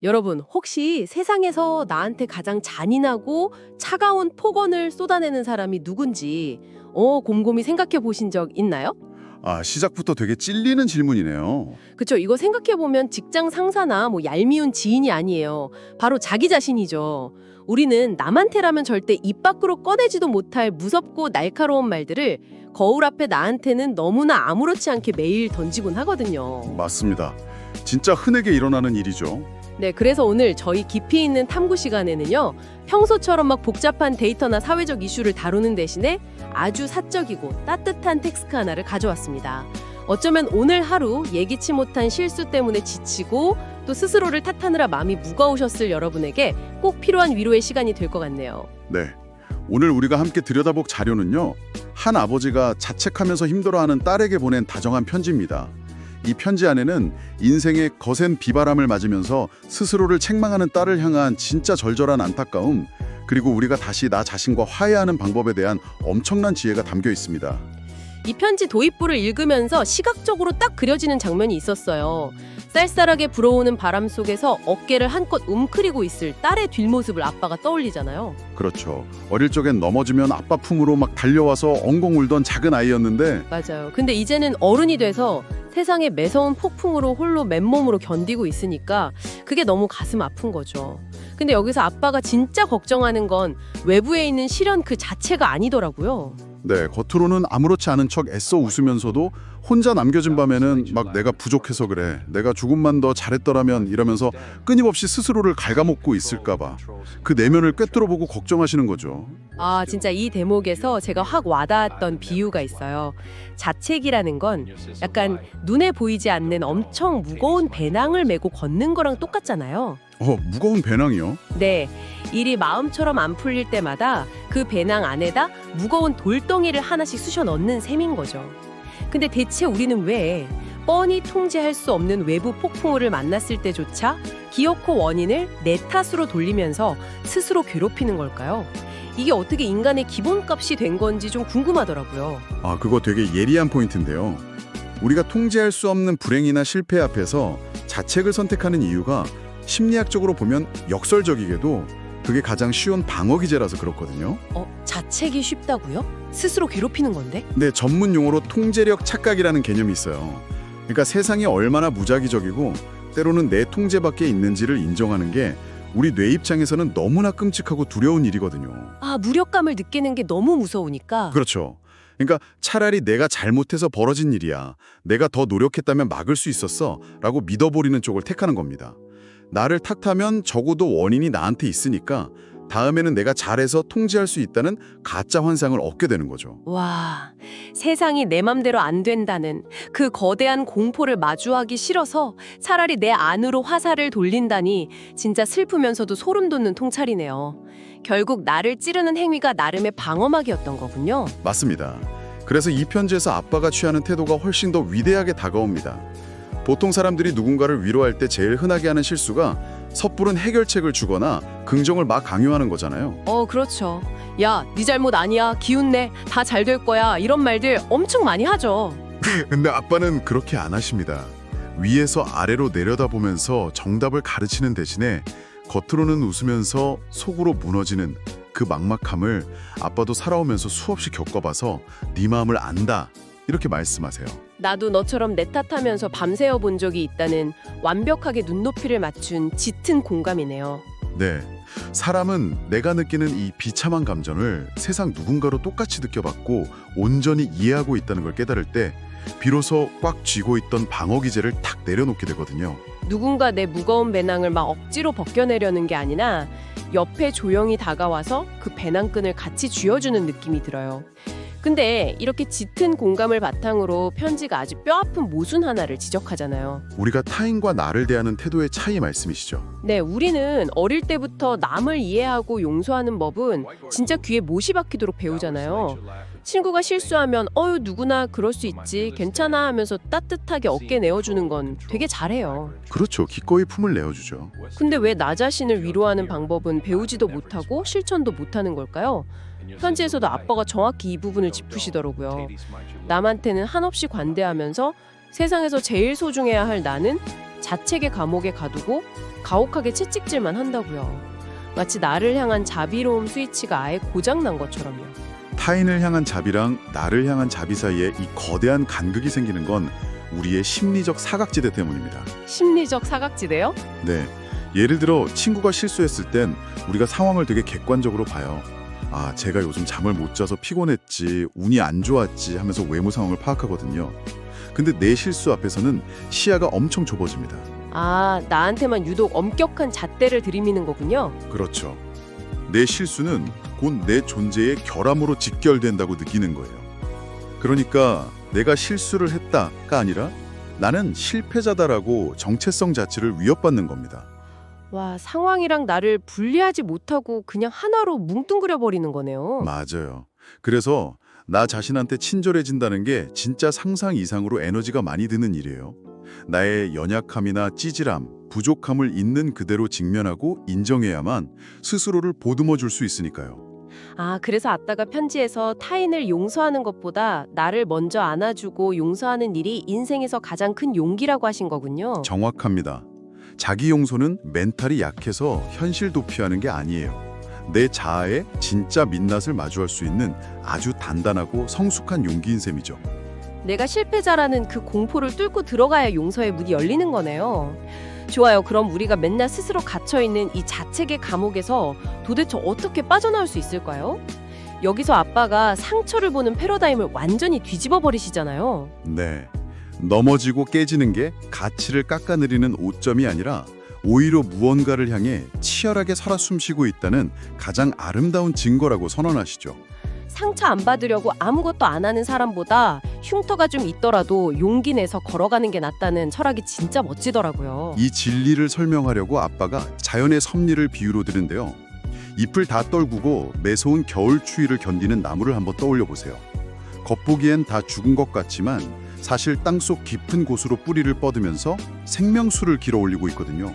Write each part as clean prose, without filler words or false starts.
여러분, 혹시 세상에서 나한테 가장 잔인하고 차가운 폭언을 쏟아내는 사람이 누군지 곰곰이 생각해 보신 적 있나요? 아, 시작부터 되게 찔리는 질문이네요. 그쵸, 이거 생각해 보면 직장 상사나 뭐 얄미운 지인이 아니에요. 바로 자기 자신이죠. 우리는 남한테라면 절대 입 밖으로 꺼내지도 못할 무섭고 날카로운 말들을 거울 앞에 나한테는 너무나 아무렇지 않게 매일 던지곤 하거든요. 맞습니다. 진짜 흔하게 일어나는 일이죠. 네, 그래서 오늘 저희 깊이 있는 탐구 시간에는요, 평소처럼 막 복잡한 데이터나 사회적 이슈를 다루는 대신에 아주 사적이고 따뜻한 텍스트 하나를 가져왔습니다. 어쩌면 오늘 하루 예기치 못한 실수 때문에 지치고 또 스스로를 탓하느라 마음이 무거우셨을 여러분에게 꼭 필요한 위로의 시간이 될 것 같네요. 네. 오늘 우리가 함께 들여다볼 자료는요. 한 아버지가 자책하면서 힘들어하는 딸에게 보낸 다정한 편지입니다. 이 편지 안에는 인생의 거센 비바람을 맞으면서 스스로를 책망하는 딸을 향한 진짜 절절한 안타까움, 그리고 우리가 다시 나 자신과 화해하는 방법에 대한 엄청난 지혜가 담겨 있습니다. 이 편지 도입부를 읽으면서 시각적으로 딱 그려지는 장면이 있었어요. 쌀쌀하게 불어오는 바람 속에서 어깨를 한껏 웅크리고 있을 딸의 뒷모습을 아빠가 떠올리잖아요. 그렇죠. 어릴 적엔 넘어지면 아빠 품으로 막 달려와서 엉엉 울던 작은 아이였는데 맞아요. 근데 이제는 어른이 돼서 세상의 매서운 폭풍으로 홀로 맨몸으로 견디고 있으니까 그게 너무 가슴 아픈 거죠. 근데 여기서 아빠가 진짜 걱정하는 건 외부에 있는 시련 그 자체가 아니더라고요. 네, 겉으로는 아무렇지 않은 척 애써 웃으면서도 혼자 남겨진 밤에는 막 내가 부족해서 그래, 내가 조금만 더 잘했더라면 이러면서 끊임없이 스스로를 갉아먹고 있을까 봐 그 내면을 꿰뚫어보고 걱정하시는 거죠. 아, 진짜 이 대목에서 제가 확 와닿았던 비유가 있어요. 자책이라는 건 약간 눈에 보이지 않는 엄청 무거운 배낭을 메고 걷는 거랑 똑같잖아요. 무거운 배낭이요? 네, 일이 마음처럼 안 풀릴 때마다 그 배낭 안에다 무거운 돌덩이를 하나씩 쑤셔 넣는 셈인 거죠. 근데 대체 우리는 왜 뻔히 통제할 수 없는 외부 폭풍우를 만났을 때조차 기어코 원인을 내 탓으로 돌리면서 스스로 괴롭히는 걸까요? 이게 어떻게 인간의 기본값이 된 건지 좀 궁금하더라고요. 아, 그거 되게 예리한 포인트인데요. 우리가 통제할 수 없는 불행이나 실패 앞에서 자책을 선택하는 이유가 심리학적으로 보면 역설적이게도 그게 가장 쉬운 방어 기제라서 그렇거든요. 자책이 쉽다고요? 스스로 괴롭히는 건데? 네, 전문 용어로 통제력 착각이라는 개념이 있어요. 그러니까 세상이 얼마나 무작위적이고 때로는 내 통제 밖에 있는지를 인정하는 게 우리 뇌 입장에서는 너무나 끔찍하고 두려운 일이거든요. 아, 무력감을 느끼는 게 너무 무서우니까. 그렇죠. 그러니까 차라리 내가 잘못해서 벌어진 일이야, 내가 더 노력했다면 막을 수 있었어 라고 믿어버리는 쪽을 택하는 겁니다. 나를 탓하면 적어도 원인이 나한테 있으니까 다음에는 내가 잘해서 통제할 수 있다는 가짜 환상을 얻게 되는 거죠. 와, 세상이 내 맘대로 안 된다는 그 거대한 공포를 마주하기 싫어서 차라리 내 안으로 화살을 돌린다니 진짜 슬프면서도 소름 돋는 통찰이네요. 결국 나를 찌르는 행위가 나름의 방어막이었던 거군요. 맞습니다. 그래서 이 편지에서 아빠가 취하는 태도가 훨씬 더 위대하게 다가옵니다. 보통 사람들이 누군가를 위로할 때 제일 흔하게 하는 실수가 섣부른 해결책을 주거나 긍정을 막 강요하는 거잖아요. 그렇죠. 야, 네 잘못 아니야. 기운내. 다 잘 될 거야. 이런 말들 엄청 많이 하죠. 근데 아빠는 그렇게 안 하십니다. 위에서 아래로 내려다보면서 정답을 가르치는 대신에 겉으로는 웃으면서 속으로 무너지는 그 막막함을 아빠도 살아오면서 수없이 겪어봐서 네 마음을 안다, 이렇게 말씀하세요. 나도 너처럼 내 탓하면서 밤새워 본 적이 있다는 완벽하게 눈높이를 맞춘 짙은 공감이네요. 네, 사람은 내가 느끼는 이 비참한 감정을 세상 누군가로 똑같이 느껴봤고 온전히 이해하고 있다는 걸 깨달을 때 비로소 꽉 쥐고 있던 방어 기제를 탁 내려놓게 되거든요. 누군가 내 무거운 배낭을 막 억지로 벗겨내려는 게 아니라 옆에 조용히 다가와서 그 배낭끈을 같이 쥐어주는 느낌이 들어요. 근데 이렇게 짙은 공감을 바탕으로 편지가 아주 뼈아픈 모순 하나를 지적하잖아요. 우리가 타인과 나를 대하는 태도의 차이 말씀이시죠? 네, 우리는 어릴 때부터 남을 이해하고 용서하는 법은 진짜 귀에 못이 박히도록 배우잖아요. 친구가 실수하면 누구나 그럴 수 있지, 괜찮아 하면서 따뜻하게 어깨 내어주는 건 되게 잘해요. 그렇죠. 기꺼이 품을 내어주죠. 근데 왜 나 자신을 위로하는 방법은 배우지도 못하고 실천도 못하는 걸까요? 편지에서도 아빠가 정확히 이 부분을 짚으시더라고요. 남한테는 한없이 관대하면서 세상에서 제일 소중해야 할 나는 자책의 감옥에 가두고 가혹하게 채찍질만 한다고요. 마치 나를 향한 자비로움 스위치가 아예 고장난 것처럼요. 타인을 향한 자비랑 나를 향한 자비 사이에 이 거대한 간극이 생기는 건 우리의 심리적 사각지대 때문입니다. 심리적 사각지대요? 네. 예를 들어 친구가 실수했을 땐 우리가 상황을 되게 객관적으로 봐요. 아, 제가 요즘 잠을 못 자서 피곤했지, 운이 안 좋았지 하면서 외부 상황을 파악하거든요. 근데 내 실수 앞에서는 시야가 엄청 좁아집니다. 아, 나한테만 유독 엄격한 잣대를 들이미는 거군요. 그렇죠. 내 실수는 곧 내 존재의 결함으로 직결된다고 느끼는 거예요. 그러니까 내가 실수를 했다가 아니라 나는 실패자다라고 정체성 자체를 위협받는 겁니다. 와, 상황이랑 나를 분리하지 못하고 그냥 하나로 뭉뚱그려 버리는 거네요. 맞아요. 그래서 나 자신한테 친절해진다는 게 진짜 상상 이상으로 에너지가 많이 드는 일이에요. 나의 연약함이나 찌질함, 부족함을 있는 그대로 직면하고 인정해야만 스스로를 보듬어 줄 수 있으니까요. 아, 그래서 아따가 편지에서 타인을 용서하는 것보다 나를 먼저 안아주고 용서하는 일이 인생에서 가장 큰 용기라고 하신 거군요. 정확합니다. 자기 용서는 멘탈이 약해서 현실 도피하는 게 아니에요. 내 자아의 진짜 민낯을 마주할 수 있는 아주 단단하고 성숙한 용기인 셈이죠. 내가 실패자라는 그 공포를 뚫고 들어가야 용서의 문이 열리는 거네요. 좋아요. 그럼 우리가 맨날 스스로 갇혀있는 이 자책의 감옥에서 도대체 어떻게 빠져나올 수 있을까요? 여기서 아빠가 상처를 보는 패러다임을 완전히 뒤집어 버리시잖아요. 네. 넘어지고 깨지는 게 가치를 깎아내리는 오점이 아니라 오히려 무언가를 향해 치열하게 살아 숨쉬고 있다는 가장 아름다운 증거라고 선언하시죠. 상처 안 받으려고 아무것도 안 하는 사람보다 흉터가 좀 있더라도 용기 내서 걸어가는 게 낫다는 철학이 진짜 멋지더라고요. 이 진리를 설명하려고 아빠가 자연의 섭리를 비유로 드는데요. 잎을 다 떨구고 매서운 겨울 추위를 견디는 나무를 한번 떠올려 보세요. 겉보기엔 다 죽은 것 같지만 사실 땅속 깊은 곳으로 뿌리를 뻗으면서 생명수를 길어올리고 있거든요.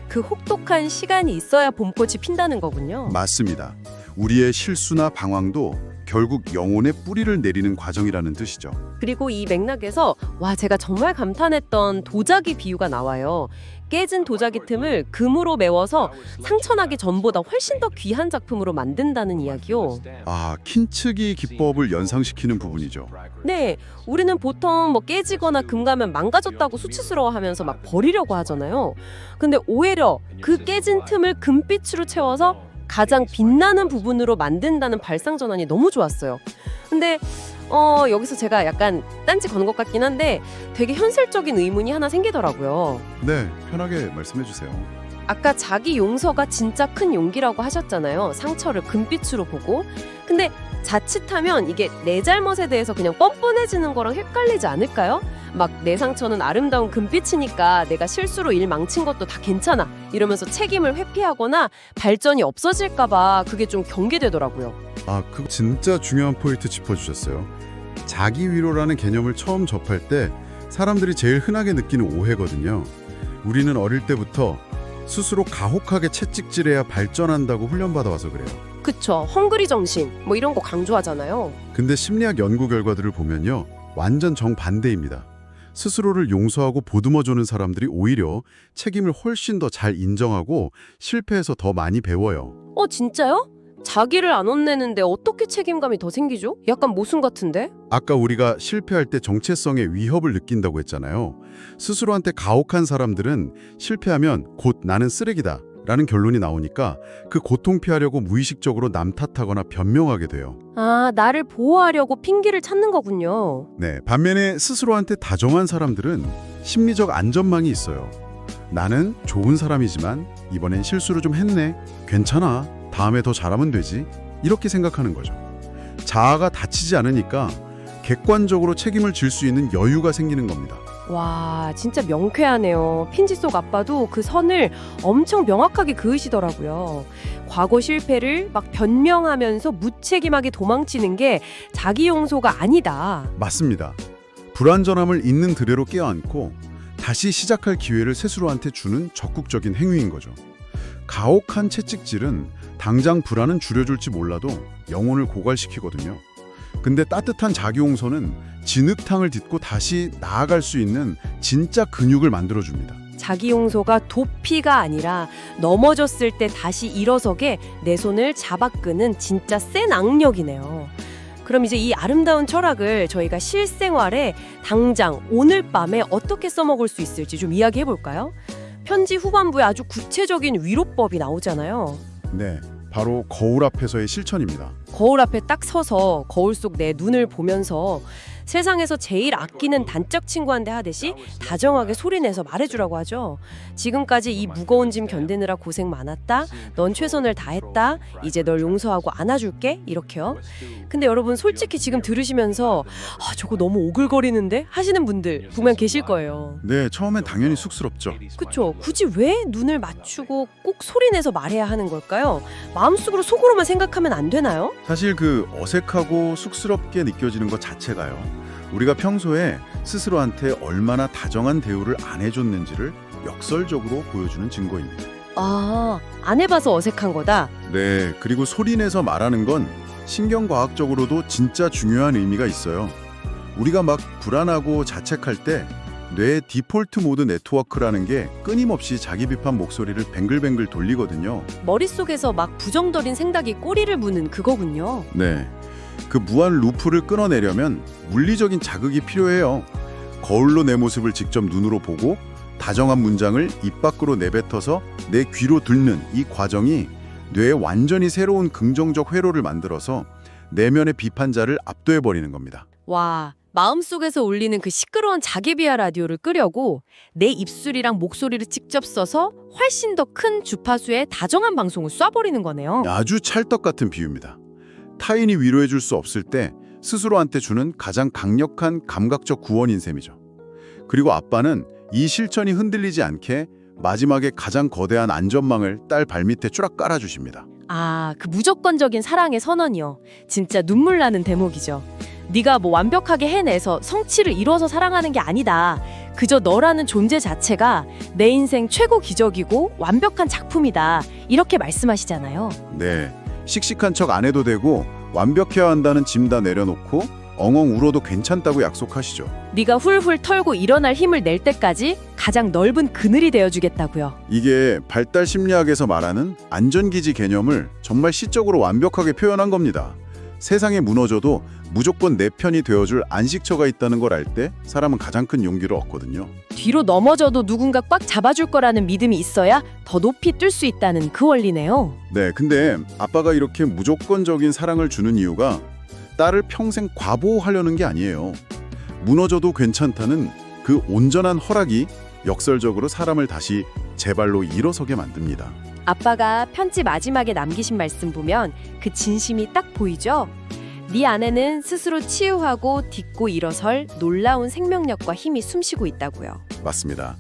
그 혹독한 시간이 있어야 봄꽃이 핀다는 거군요. 맞습니다. 우리의 실수나 방황도 결국 영혼의 뿌리를 내리는 과정이라는 뜻이죠. 그리고 이 맥락에서 제가 정말 감탄했던 도자기 비유가 나와요. 깨진 도자기 틈을 금으로 메워서 상처나기 전보다 훨씬 더 귀한 작품으로 만든다는 이야기요. 아, 킨츠기 기법을 연상시키는 부분이죠. 네, 우리는 보통 깨지거나 금가면 망가졌다고 수치스러워하면서 막 버리려고 하잖아요. 근데 오히려 그 깨진 틈을 금빛으로 채워서 가장 빛나는 부분으로 만든다는 발상 전환이 너무 좋았어요. 근데 여기서 제가 약간 딴지 거는 것 같긴 한데 되게 현실적인 의문이 하나 생기더라고요. 네, 편하게 말씀해 주세요. 아까 자기 용서가 진짜 큰 용기라고 하셨잖아요. 상처를 금빛으로 보고. 근데 자칫하면 이게 내 잘못에 대해서 그냥 뻔뻔해지는 거랑 헷갈리지 않을까요? 막 내 상처는 아름다운 금빛이니까 내가 실수로 일 망친 것도 다 괜찮아 이러면서 책임을 회피하거나 발전이 없어질까 봐 그게 좀 경계되더라고요. 아, 그 진짜 중요한 포인트 짚어주셨어요. 자기 위로라는 개념을 처음 접할 때 사람들이 제일 흔하게 느끼는 오해거든요. 우리는 어릴 때부터 스스로 가혹하게 채찍질해야 발전한다고 훈련받아와서 그래요. 그쵸. 헝그리 정신 이런 거 강조하잖아요. 근데 심리학 연구 결과들을 보면요, 완전 정반대입니다. 스스로를 용서하고 보듬어주는 사람들이 오히려 책임을 훨씬 더 잘 인정하고 실패해서 더 많이 배워요. 진짜요? 자기를 안 혼내는데 어떻게 책임감이 더 생기죠? 약간 모순 같은데? 아까 우리가 실패할 때 정체성의 위협을 느낀다고 했잖아요. 스스로한테 가혹한 사람들은 실패하면 곧 나는 쓰레기다 라는 결론이 나오니까 그 고통 피하려고 무의식적으로 남 탓하거나 변명하게 돼요. 아, 나를 보호하려고 핑계를 찾는 거군요. 네, 반면에 스스로한테 다정한 사람들은 심리적 안전망이 있어요. 나는 좋은 사람이지만 이번엔 실수를 좀 했네. 괜찮아. 다음에 더 잘하면 되지. 이렇게 생각하는 거죠. 자아가 다치지 않으니까 객관적으로 책임을 질 수 있는 여유가 생기는 겁니다. 와, 진짜 명쾌하네요. 핀지 속 아빠도 그 선을 엄청 명확하게 그으시더라고요. 과거 실패를 막 변명하면서 무책임하게 도망치는 게 자기 용서가 아니다. 맞습니다. 불완전함을 있는 그대로 껴안고 다시 시작할 기회를 스스로한테 주는 적극적인 행위인 거죠. 가혹한 채찍질은 당장 불안은 줄여줄지 몰라도 영혼을 고갈시키거든요. 근데 따뜻한 자기 용서는 진흙탕을 딛고 다시 나아갈 수 있는 진짜 근육을 만들어줍니다. 자기 용서가 도피가 아니라 넘어졌을 때 다시 일어서게 내 손을 잡아 끄는 진짜 센 악력이네요. 그럼 이제 이 아름다운 철학을 저희가 실생활에 당장 오늘 밤에 어떻게 써먹을 수 있을지 좀 이야기해 볼까요? 편지 후반부에 아주 구체적인 위로법이 나오잖아요. 네, 바로 거울 앞에서의 실천입니다. 거울 앞에 딱 서서 거울 속 내 눈을 보면서 세상에서 제일 아끼는 단짝 친구한테 하듯이 다정하게 소리내서 말해주라고 하죠. 지금까지 이 무거운 짐 견디느라 고생 많았다. 넌 최선을 다했다. 이제 널 용서하고 안아줄게. 이렇게요. 근데 여러분 솔직히 지금 들으시면서 저거 너무 오글거리는데? 하시는 분들 분명 계실 거예요. 네, 처음엔 당연히 쑥스럽죠. 그쵸? 굳이 왜 눈을 맞추고 꼭 소리내서 말해야 하는 걸까요? 마음속으로 속으로만 생각하면 안 되나요? 사실 그 어색하고 쑥스럽게 느껴지는 것 자체가요. 우리가 평소에 스스로한테 얼마나 다정한 대우를 안 해줬는지를 역설적으로 보여주는 증거입니다. 안 해봐서 어색한 거다. 네, 그리고 소리내서 말하는 건 신경과학적으로도 진짜 중요한 의미가 있어요. 우리가 막 불안하고 자책할 때 뇌의 디폴트 모드 네트워크라는 게 끊임없이 자기 비판 목소리를 뱅글뱅글 돌리거든요. 머릿속에서 막 부정적인 생각이 꼬리를 무는 그거군요. 네, 그 무한 루프를 끊어내려면 물리적인 자극이 필요해요. 거울로 내 모습을 직접 눈으로 보고 다정한 문장을 입 밖으로 내뱉어서 내 귀로 듣는 이 과정이 뇌에 완전히 새로운 긍정적 회로를 만들어서 내면의 비판자를 압도해버리는 겁니다. 와, 마음속에서 울리는 그 시끄러운 자기 비하 라디오를 끄려고 내 입술이랑 목소리를 직접 써서 훨씬 더 큰 주파수의 다정한 방송을 쏴버리는 거네요. 아주 찰떡 같은 비유입니다. 타인이 위로해줄 수 없을 때 스스로한테 주는 가장 강력한 감각적 구원인 셈이죠. 그리고 아빠는 이 실천이 흔들리지 않게 마지막에 가장 거대한 안전망을 딸 발밑에 쭈락 깔아주십니다. 그 무조건적인 사랑의 선언이요. 진짜 눈물 나는 대목이죠. 네가 뭐 완벽하게 해내서 성취를 이뤄서 사랑하는 게 아니다. 그저 너라는 존재 자체가 내 인생 최고 기적이고 완벽한 작품이다. 이렇게 말씀하시잖아요. 네, 씩씩한 척 안 해도 되고 완벽해야 한다는 짐 다 내려놓고 엉엉 울어도 괜찮다고 약속하시죠. 네가 훌훌 털고 일어날 힘을 낼 때까지 가장 넓은 그늘이 되어주겠다고요. 이게 발달 심리학에서 말하는 안전기지 개념을 정말 시적으로 완벽하게 표현한 겁니다. 세상에 무너져도 무조건 내 편이 되어줄 안식처가 있다는 걸 알 때 사람은 가장 큰 용기를 얻거든요. 뒤로 넘어져도 누군가 꽉 잡아줄 거라는 믿음이 있어야 더 높이 뛸 수 있다는 그 원리네요. 네, 근데 아빠가 이렇게 무조건적인 사랑을 주는 이유가 딸을 평생 과보호하려는 게 아니에요. 무너져도 괜찮다는 그 온전한 허락이 역설적으로 사람을 다시 제 발로 일어서게 만듭니다. 아빠가 편지 마지막에 남기신 말씀 보면 그 진심이 딱 보이죠? 네 안에는 스스로 치유하고 딛고 일어설 놀라운 생명력과 힘이 숨쉬고 있다고요. 맞습니다.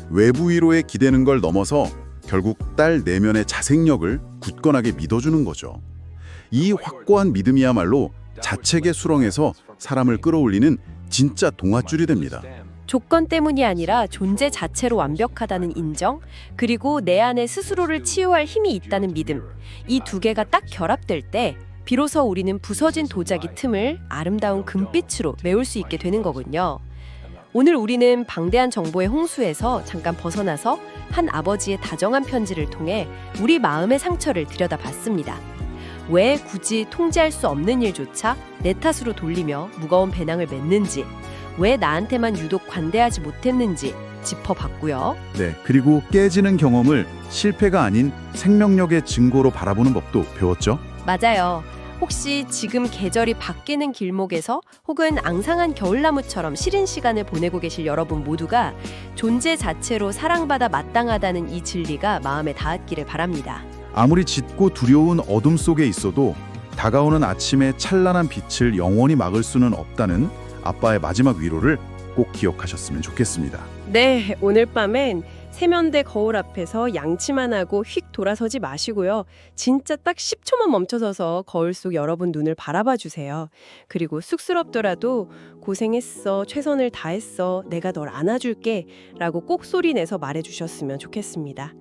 외부 위로에 기대는 걸 넘어서 결국 딸 내면의 자생력을 굳건하게 믿어주는 거죠. 이 확고한 믿음이야말로 자책의 수렁에서 사람을 끌어올리는 진짜 동아줄이 됩니다. 조건 때문이 아니라 존재 자체로 완벽하다는 인정, 그리고 내 안에 스스로를 치유할 힘이 있다는 믿음. 이 두 개가 딱 결합될 때 비로소 우리는 부서진 도자기 틈을 아름다운 금빛으로 메울 수 있게 되는 거군요. 오늘 우리는 방대한 정보의 홍수에서 잠깐 벗어나서 한 아버지의 다정한 편지를 통해 우리 마음의 상처를 들여다봤습니다. 왜 굳이 통제할 수 없는 일조차 내 탓으로 돌리며 무거운 배낭을 맸는지, 왜 나한테만 유독 관대하지 못했는지 짚어봤고요. 네, 그리고 깨지는 경험을 실패가 아닌 생명력의 증거로 바라보는 법도 배웠죠. 맞아요. 혹시 지금 계절이 바뀌는 길목에서 혹은 앙상한 겨울나무처럼 쉬는 시간을 보내고 계실 여러분 모두가 존재 자체로 사랑받아 마땅하다는 이 진리가 마음에 닿았기를 바랍니다. 아무리 짙고 두려운 어둠 속에 있어도 다가오는 아침의 찬란한 빛을 영원히 막을 수는 없다는 아빠의 마지막 위로를 꼭 기억하셨으면 좋겠습니다. 네, 오늘 밤엔 세면대 거울 앞에서 양치만 하고 휙 돌아서지 마시고요. 진짜 딱 10초만 멈춰서서 거울 속 여러분 눈을 바라봐 주세요. 그리고 쑥스럽더라도 고생했어, 최선을 다했어, 내가 널 안아줄게 라고 꼭 소리내서 말해주셨으면 좋겠습니다.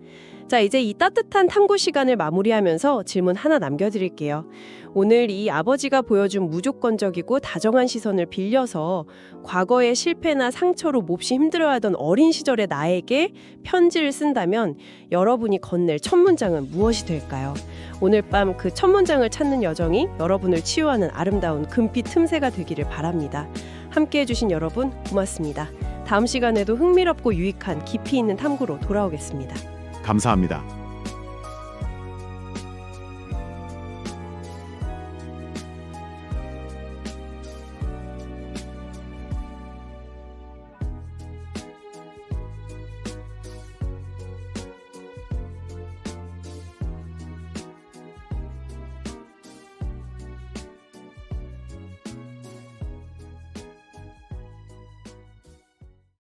자, 이제 이 따뜻한 탐구 시간을 마무리하면서 질문 하나 남겨드릴게요. 오늘 이 아버지가 보여준 무조건적이고 다정한 시선을 빌려서 과거의 실패나 상처로 몹시 힘들어하던 어린 시절의 나에게 편지를 쓴다면 여러분이 건넬 첫 문장은 무엇이 될까요? 오늘 밤 그 첫 문장을 찾는 여정이 여러분을 치유하는 아름다운 금빛 틈새가 되기를 바랍니다. 함께해 주신 여러분 고맙습니다. 다음 시간에도 흥미롭고 유익한 깊이 있는 탐구로 돌아오겠습니다. 감사합니다.